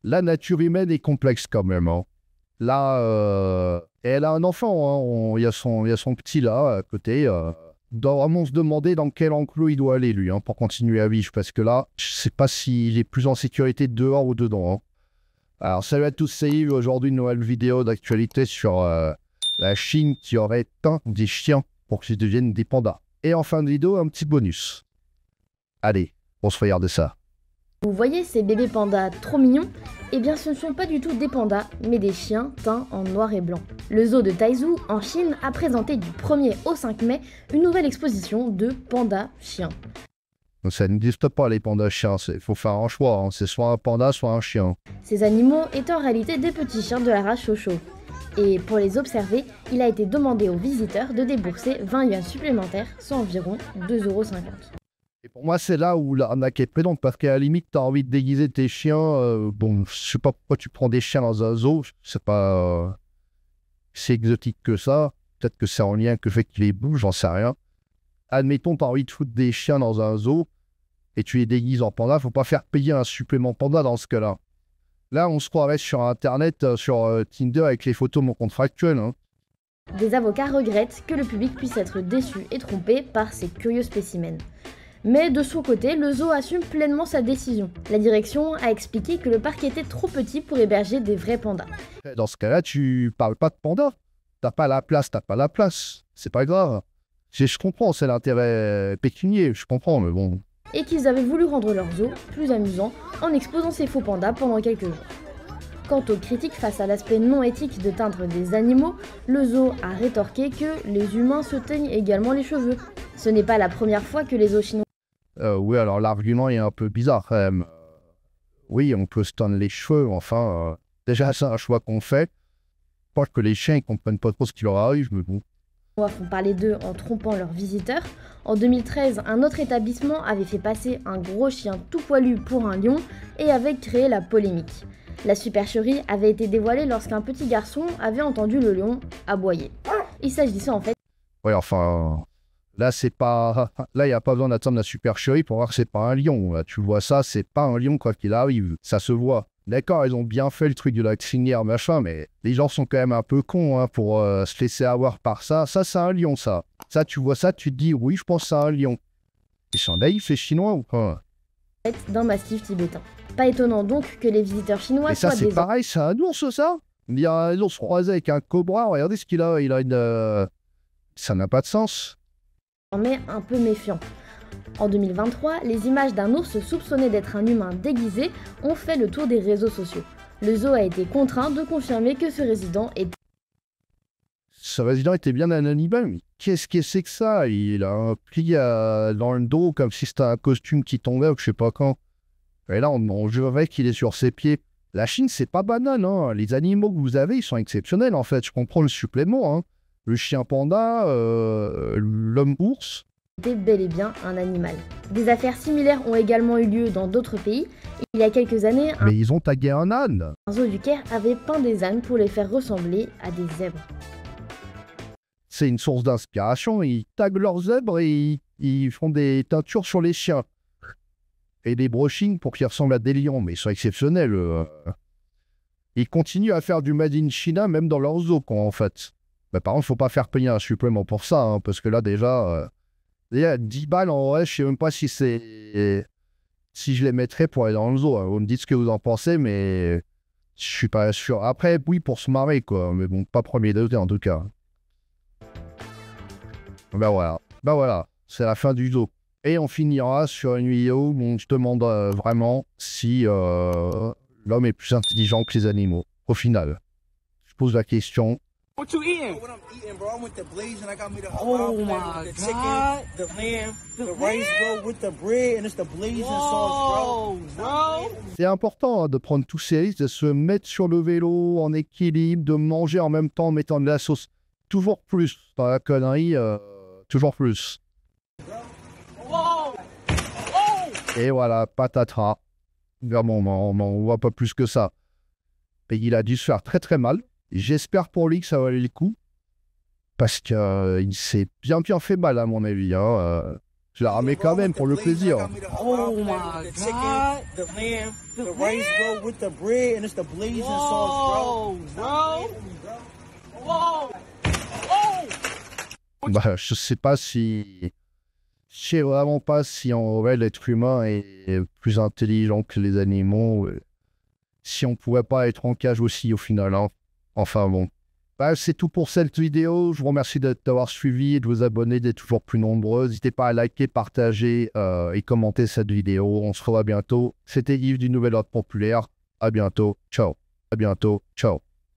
La nature humaine est complexe quand même, hein. Là, elle a un enfant, hein. Il y a son petit là, à côté. On doit vraiment se demander dans quel enclos il doit aller, lui, hein, pour continuer à vivre. Parce que là, je sais pas s'il est plus en sécurité dehors ou dedans, hein. Alors, salut à tous, c'est Yves. Aujourd'hui, une nouvelle vidéo d'actualité sur la Chine qui aurait éteint des chiens pour qu'ils deviennent des pandas. Et en fin de vidéo, un petit bonus. Allez, on se regarde ça. Vous voyez ces bébés pandas trop mignons? Eh bien ce ne sont pas du tout des pandas, mais des chiens teints en noir et blanc. Le zoo de Taizhou, en Chine, a présenté du 1er au 5 mai une nouvelle exposition de pandas chiens. Ça n'existe pas les pandas chiens, il faut faire un choix, hein. C'est soit un panda, soit un chien. Ces animaux étaient en réalité des petits chiens de la race Chocho. Et pour les observer, il a été demandé aux visiteurs de débourser 20 yuans supplémentaires, soit environ 2,50 €. Et pour moi, c'est là où l'arnaque est présente, parce qu'à la limite, tu as envie de déguiser tes chiens. Bon, je sais pas pourquoi tu prends des chiens dans un zoo, c'est pas si exotique que ça. Peut-être que c'est en lien que le fait qu'il les bouge, j'en sais rien. Admettons, tu as envie de foutre des chiens dans un zoo et tu les déguises en panda, faut pas faire payer un supplément panda dans ce cas-là. Là, on se croirait sur Internet, sur Tinder, avec les photos non contractuelles, hein. Des avocats regrettent que le public puisse être déçu et trompé par ces curieux spécimens. Mais de son côté, le zoo assume pleinement sa décision. La direction a expliqué que le parc était trop petit pour héberger des vrais pandas. Dans ce cas-là, tu parles pas de panda. T'as pas la place, t'as pas la place. C'est pas grave. Je comprends, c'est l'intérêt pécunier, je comprends, mais bon. Et qu'ils avaient voulu rendre leur zoo plus amusant en exposant ces faux pandas pendant quelques jours. Quant aux critiques face à l'aspect non éthique de teindre des animaux, le zoo a rétorqué que les humains se teignent également les cheveux. Ce n'est pas la première fois que les zoos chinois... Oui, alors l'argument est un peu bizarre quand même. Oui, on peut se teindre les cheveux, enfin, déjà c'est un choix qu'on fait. Je pense que les chiens, ils comprennent pas trop ce qui leur arrive, mais bon. Font parler d'eux en trompant leurs visiteurs. En 2013, un autre établissement avait fait passer un gros chien tout poilu pour un lion et avait créé la polémique. La supercherie avait été dévoilée lorsqu'un petit garçon avait entendu le lion aboyer. Il s'agissait en fait... Oui, enfin... Là, c'est pas... Là, il n'y a pas besoin d'attendre la supercherie pour voir que c'est pas un lion. Là, tu vois ça, c'est pas un lion quoi qu'il arrive. Ça se voit. D'accord, ils ont bien fait le truc de la crinière, machin, mais les gens sont quand même un peu cons, hein, pour se laisser avoir par ça. Ça, c'est un lion, ça. Ça, tu vois ça, tu te dis, oui, je pense que c'est un lion. Ils sont naïfs, les Chinois, ou pas? D'un mastif tibétain. Pas étonnant donc que les visiteurs chinois et ça, soient c'est pareil, c'est un ours, ça? Il y a un ours croisé avec un cobra, regardez ce qu'il a. Il a une... Ça n'a pas de sens. Mais un peu méfiant. En 2023, les images d'un ours soupçonné d'être un humain déguisé ont fait le tour des réseaux sociaux. Le zoo a été contraint de confirmer que ce résident était... Ce résident était bien un animal, mais qu'est-ce que c'est que ça? Il a un pli dans le dos comme si c'était un costume qui tombait ou je sais pas quand. Et là, on joue avec, il est sur ses pieds. La Chine, c'est pas banal, hein. Les animaux que vous avez, ils sont exceptionnels, en fait. Je comprends le supplément, hein. Le chien panda, l'homme ours. Était bel et bien un animal. Des affaires similaires ont également eu lieu dans d'autres pays. Il y a quelques années, Mais ils ont tagué un âne. un zoo du Caire avait peint des ânes pour les faire ressembler à des zèbres. C'est une source d'inspiration. Ils taguent leurs zèbres et ils font des teintures sur les chiens. Et des brushings pour qu'ils ressemblent à des lions. Mais ils sont exceptionnels. Ils continuent à faire du Made in China, même dans leurs zoos, quoi, en fait. Mais par contre, il ne faut pas faire payer un supplément pour ça, hein, parce que là, déjà, 10 balles, en vrai, je ne sais même pas si c'est... Si je les mettrais pour aller dans le zoo, hein. Vous me dites ce que vous en pensez, mais je suis pas sûr. Après, oui, pour se marrer, quoi. Mais bon, pas premier degré, en tout cas. Ben voilà. Ben voilà. C'est la fin du zoo. Et on finira sur une vidéo où on se demande vraiment si l'homme est plus intelligent que les animaux. Au final, je pose la question. What you eating? What I'm eating, bro. I went to Blaze and I got me the Oh halal my with the God. chicken, the lamb, the lamb? rice, bro, with the bread, and it's the blazing sauce, Whoa, bro. C'est important, hein, de prendre tous ces risques, de se mettre sur le vélo en équilibre, de manger en même temps en mettant de la sauce. Toujours plus dans la connerie, toujours plus. Whoa. Oh. Et voilà, patatras. Vraiment, on n'en voit pas plus que ça. Et il a dû se faire très très mal. J'espère pour lui que ça va aller le coup. Parce qu'il s'est bien fait mal à mon avis. Je la remets quand même pour le plaisir. Oh my God. The lamb, the rice, bro, with the bread, and it's the blazing sauce, Whoa, bro. bro. Whoa. Oh. Bah, je sais pas si... Je sais vraiment pas si en vrai l'être humain est plus intelligent que les animaux. Si on pouvait pas être en cage aussi au final. Enfin bon. Bah, c'est tout pour cette vidéo. Je vous remercie d'avoir suivi et de vous abonner, d'être toujours plus nombreux. N'hésitez pas à liker, partager et commenter cette vidéo. On se revoit bientôt. C'était Yves du Nouvel Ordre Populaire. À bientôt. Ciao. À bientôt. Ciao.